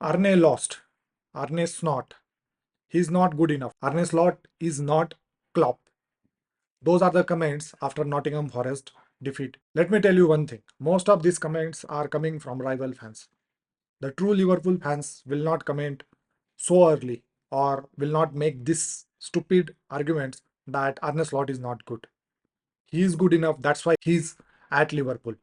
Arne lost. Arne Slot. He's not good enough. Arne Slot is not Klopp. Those are the comments after Nottingham Forest defeat. Let me tell you one thing. Most of these comments are coming from rival fans. The true Liverpool fans will not comment so early or will not make this stupid arguments that Arne Slot is not good. He is good enough. That's why he's at Liverpool.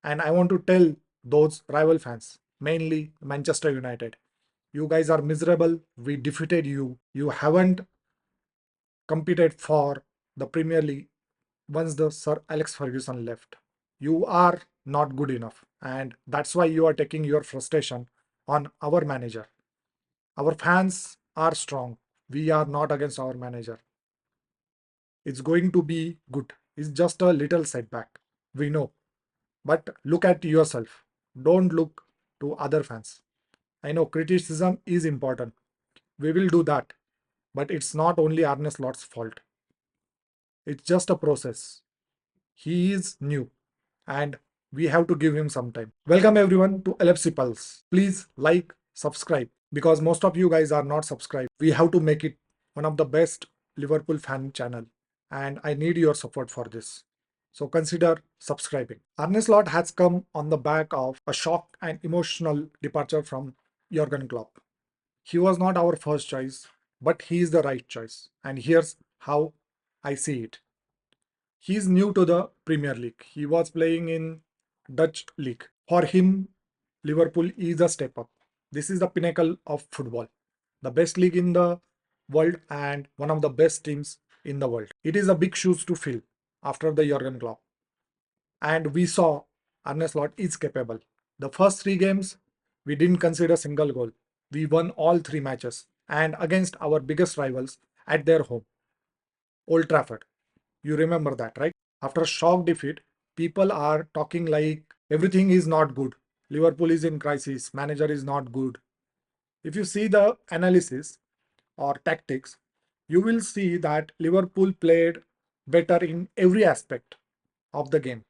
And I want to tell those rival fans, mainly Manchester United, you guys are miserable. We defeated you. You haven't competed for the Premier League once the Sir Alex Ferguson left. You are not good enough. And that's why you are taking your frustration on our manager. Our fans are strong. We are not against our manager. It's going to be good. It's just a little setback. We know. But look at yourself. Don't look to other fans. I know criticism is important. We will do that. But it's not only Arne Slot's fault. It's just a process. He is new and we have to give him some time. Welcome everyone to L.F.C Pulse. Please like, subscribe because most of you guys are not subscribed. We have to make it one of the best Liverpool fan channel and I need your support for this. So consider subscribing. Arne Slot has come on the back of a shock and emotional departure from Jurgen Klopp. He was not our first choice, but he is the right choice. And here's how I see it. He's new to the Premier League. He was playing in Dutch league. For him, Liverpool is a step up. This is the pinnacle of football. The best league in the world and one of the best teams in the world. It is a big shoes to fill after the Jurgen Klopp. And we saw Arne Slot is capable. The first 3 games, we didn't concede a single goal. We won all 3 matches and against our biggest rivals at their home, Old Trafford. You remember that, right? After a shock defeat, people are talking like everything is not good. Liverpool is in crisis, manager is not good. If you see the analysis or tactics, you will see that Liverpool played better in every aspect of the game.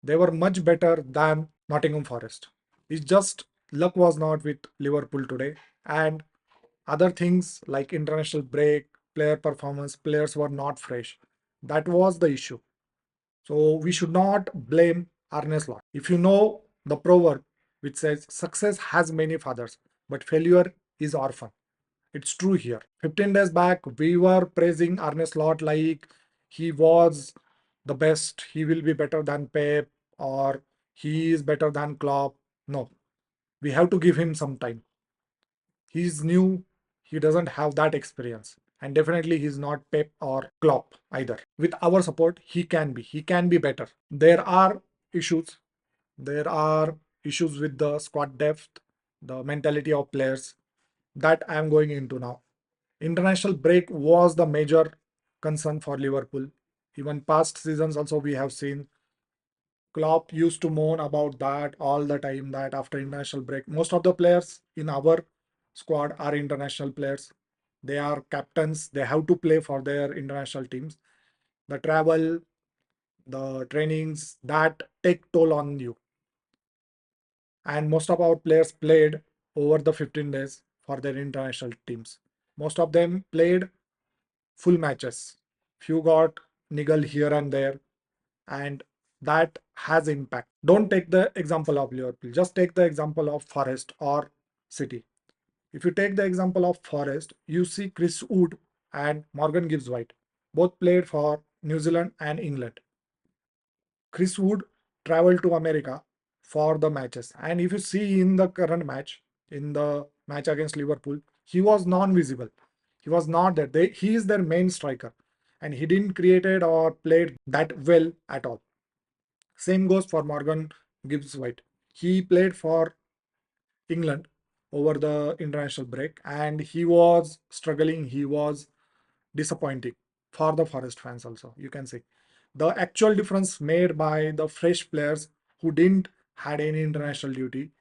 They were much better than Nottingham Forest. It's just luck was not with Liverpool today. And other things like international break, player performance, players were not fresh. That was the issue. So we should not blame Arne Slot. If you know the proverb which says success has many fathers, but failure is orphan. It's true here. 15 days back, we were praising Arne Slot like he was the best, he will be better than Pep, or he is better than Klopp. No, we have to give him some time. He's new, he doesn't have that experience. And definitely he's not Pep or Klopp either. With our support, he can be better. There are issues. There are issues with the squad depth, the mentality of players that I am going into now. International break was the major concern for Liverpool. Even past seasons also we have seen Klopp used to moan about that all the time that after international break, most of the players in our squad are international players. They are captains. They have to play for their international teams. The travel, the trainings that take toll on you. And most of our players played over the 15 days for their international teams. Most of them played full matches. Few got niggle here and there, and that has impact. Don't take the example of Liverpool. Just take the example of Forest or City. If you take the example of Forest, you see Chris Wood and Morgan Gibbs White. Both played for New Zealand and England. Chris Wood traveled to America for the matches. And if you see in the current match, in the match against Liverpool, he was non-visible. He was not there. He is their main striker. And he didn't create it or played that well at all. Same goes for Morgan Gibbs White. He played for England over the international break and he was struggling. He was disappointing for the Forest fans also. You can see the actual difference made by the fresh players who didn't had any international duty,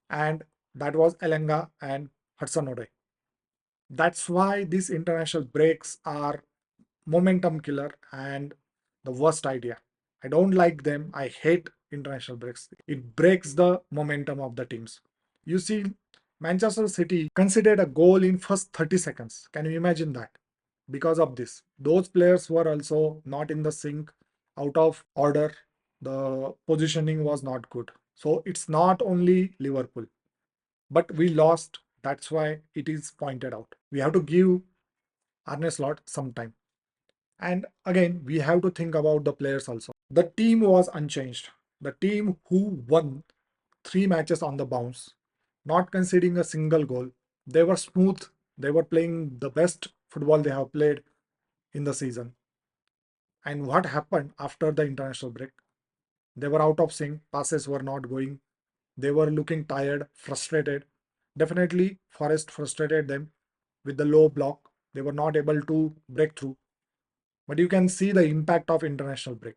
and that was Elenga and Hudson Odoi. That's why these international breaks are momentum killer and the worst idea. I don't like them. I hate international breaks. It breaks the momentum of the teams. You see Manchester City conceded a goal in first 30 seconds. Can you imagine that? Because of this, those players were also not in the sync, out of order. The positioning was not good. So it's not only Liverpool, but we lost. That's why it is pointed out. We have to give Arne Slot some time. And again, we have to think about the players also. The team was unchanged. The team who won three matches on the bounce, not conceding a single goal. They were smooth. They were playing the best football they have played in the season. And what happened after the international break? They were out of sync. Passes were not going. They were looking tired, frustrated. Definitely, Forest frustrated them with the low block. They were not able to break through. But you can see the impact of international break.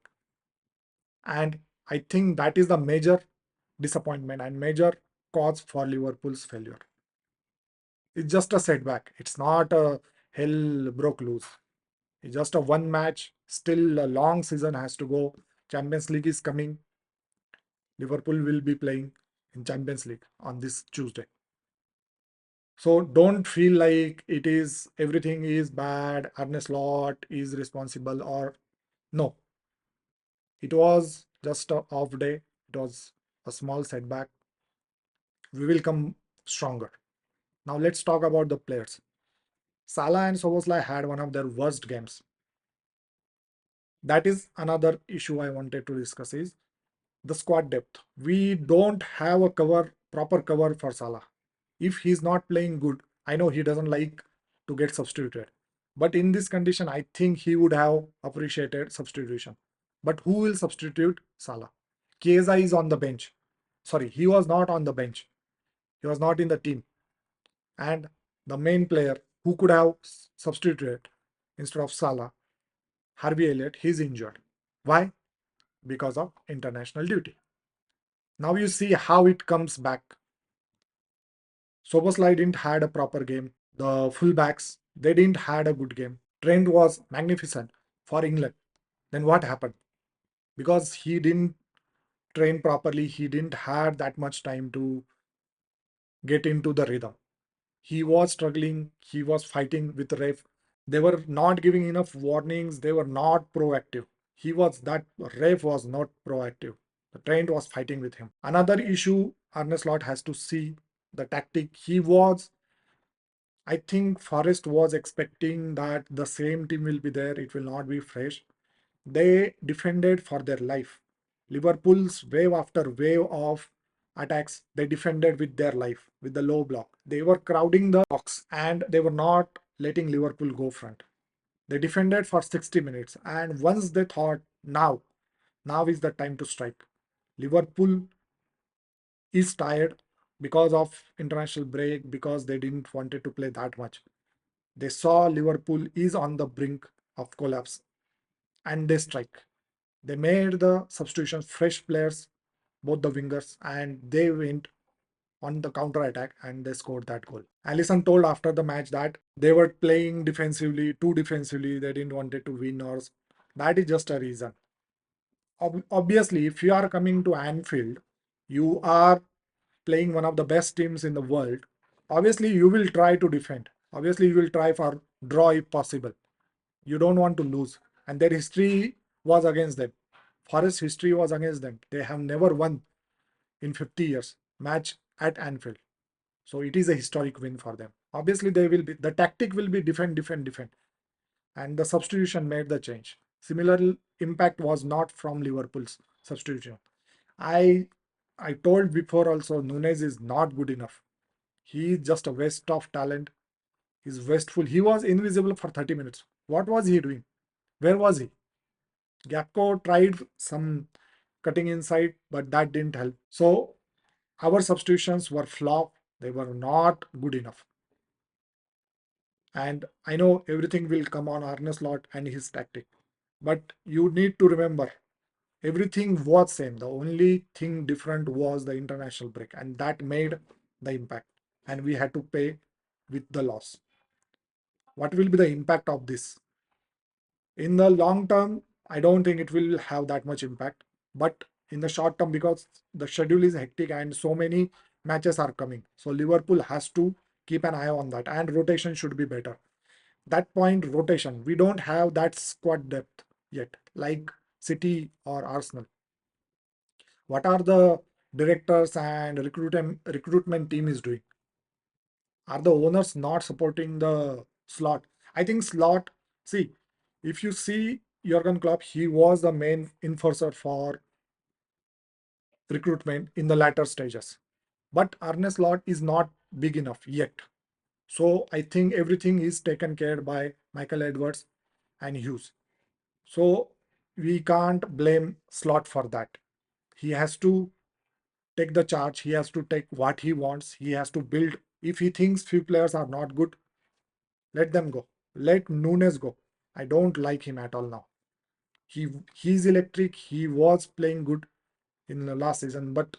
And I think that is the major disappointment and major cause for Liverpool's failure. It's just a setback. It's not a hell broke loose. It's just a one match. Still a long season has to go. Champions League is coming. Liverpool will be playing in Champions League on this Tuesday. So don't feel like it is everything is bad. Arne Slot is responsible or no. It was just a off day. It was a small setback. We will come stronger. Now let's talk about the players. Salah and Soboslai had one of their worst games. That is another issue I wanted to discuss is the squad depth. We don't have a proper cover for Salah. If he's not playing good, I know he doesn't like to get substituted. But in this condition, I think he would have appreciated substitution. But who will substitute Salah? Chiesa is on the bench. Sorry, he was not on the bench. He was not in the team. And the main player who could have substituted instead of Salah, Harvey Elliott, he's injured. Why? Because of international duty. Now you see how it comes back. Soboslai didn't had a proper game. The fullbacks, they didn't had a good game. Trent was magnificent for England. Then what happened? Because he didn't train properly, he didn't had that much time to get into the rhythm. He was struggling, he was fighting with the ref. They were not giving enough warnings, they were not proactive. That ref was not proactive. The Trent was fighting with him. Another issue Arne Slot has to see the tactic. I think Forest was expecting that the same team will be there, it will not be fresh. They defended for their life. Liverpool's wave after wave of attacks, they defended with their life, with the low block. They were crowding the box and they were not letting Liverpool go front. They defended for 60 minutes. And once they thought, now is the time to strike. Liverpool is tired because of international break, because they didn't wanted to play that much. They saw Liverpool is on the brink of collapse and they strike. They made the substitutions, fresh players, both the wingers, and they went on the counter attack and they scored that goal. Allison told after the match that they were playing defensively, too defensively, they didn't wanted to win or that is just a reason. Obviously, if you are coming to Anfield, you are playing one of the best teams in the world. Obviously, you will try to defend. Obviously, you will try for draw if possible. You don't want to lose. And their history was against them. Forest history was against them. They have never won in 50 years match at Anfield. So it is a historic win for them. Obviously, the tactic will be defend, defend, defend. And the substitution made the change. Similar impact was not from Liverpool's substitution. I I told before also Nunez is not good enough. He is just a waste of talent. He's wasteful. He was invisible for 30 minutes. What was he doing? Where was he? Gakpo tried some cutting inside, but that didn't help. So our substitutions were flop. They were not good enough. And I know everything will come on Arne Slot and his tactic. But you need to remember, everything was same. The only thing different was the international break, and that made the impact. And we had to pay with the loss. What will be the impact of this? In the long term, I don't think it will have that much impact. But in the short term, because the schedule is hectic and so many matches are coming. So Liverpool has to keep an eye on that, and rotation should be better. That point, rotation. We don't have that squad depth yet, like City or Arsenal. What are the directors and recruitment team is doing? Are the owners not supporting the Slot? I think Slot, see, if you see Jurgen Klopp, he was the main enforcer for recruitment in the latter stages. But Arne Slot is not big enough yet. So I think everything is taken care by Michael Edwards and Hughes. So we can't blame Slot for that. He has to take the charge. He has to take what he wants. He has to build. If he thinks few players are not good, let them go. Let Nunes go. I don't like him at all now. He's electric. He was playing good in the last season, but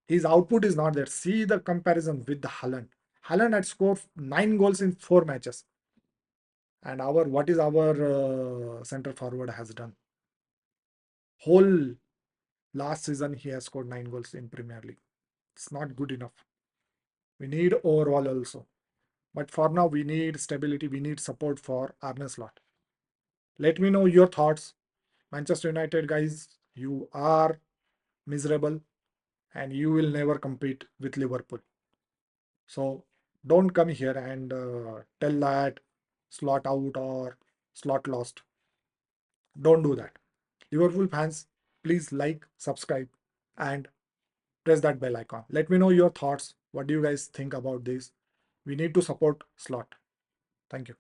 his output is not there. See the comparison with the Haaland. Haaland had scored 9 goals in 4 matches, and our what is our center forward has done whole last season he has scored 9 goals in Premier League. It's not good enough. We need overall also, but for now we need stability. We need support for Arne Slot. Let me know your thoughts. Manchester United guys, you are miserable and you will never compete with Liverpool. So don't come here and tell that Slot out or Slot lost. Don't do that. Liverpool fans, please like, subscribe, and press that bell icon. Let me know your thoughts. What do you guys think about this? We need to support Slot. Thank you.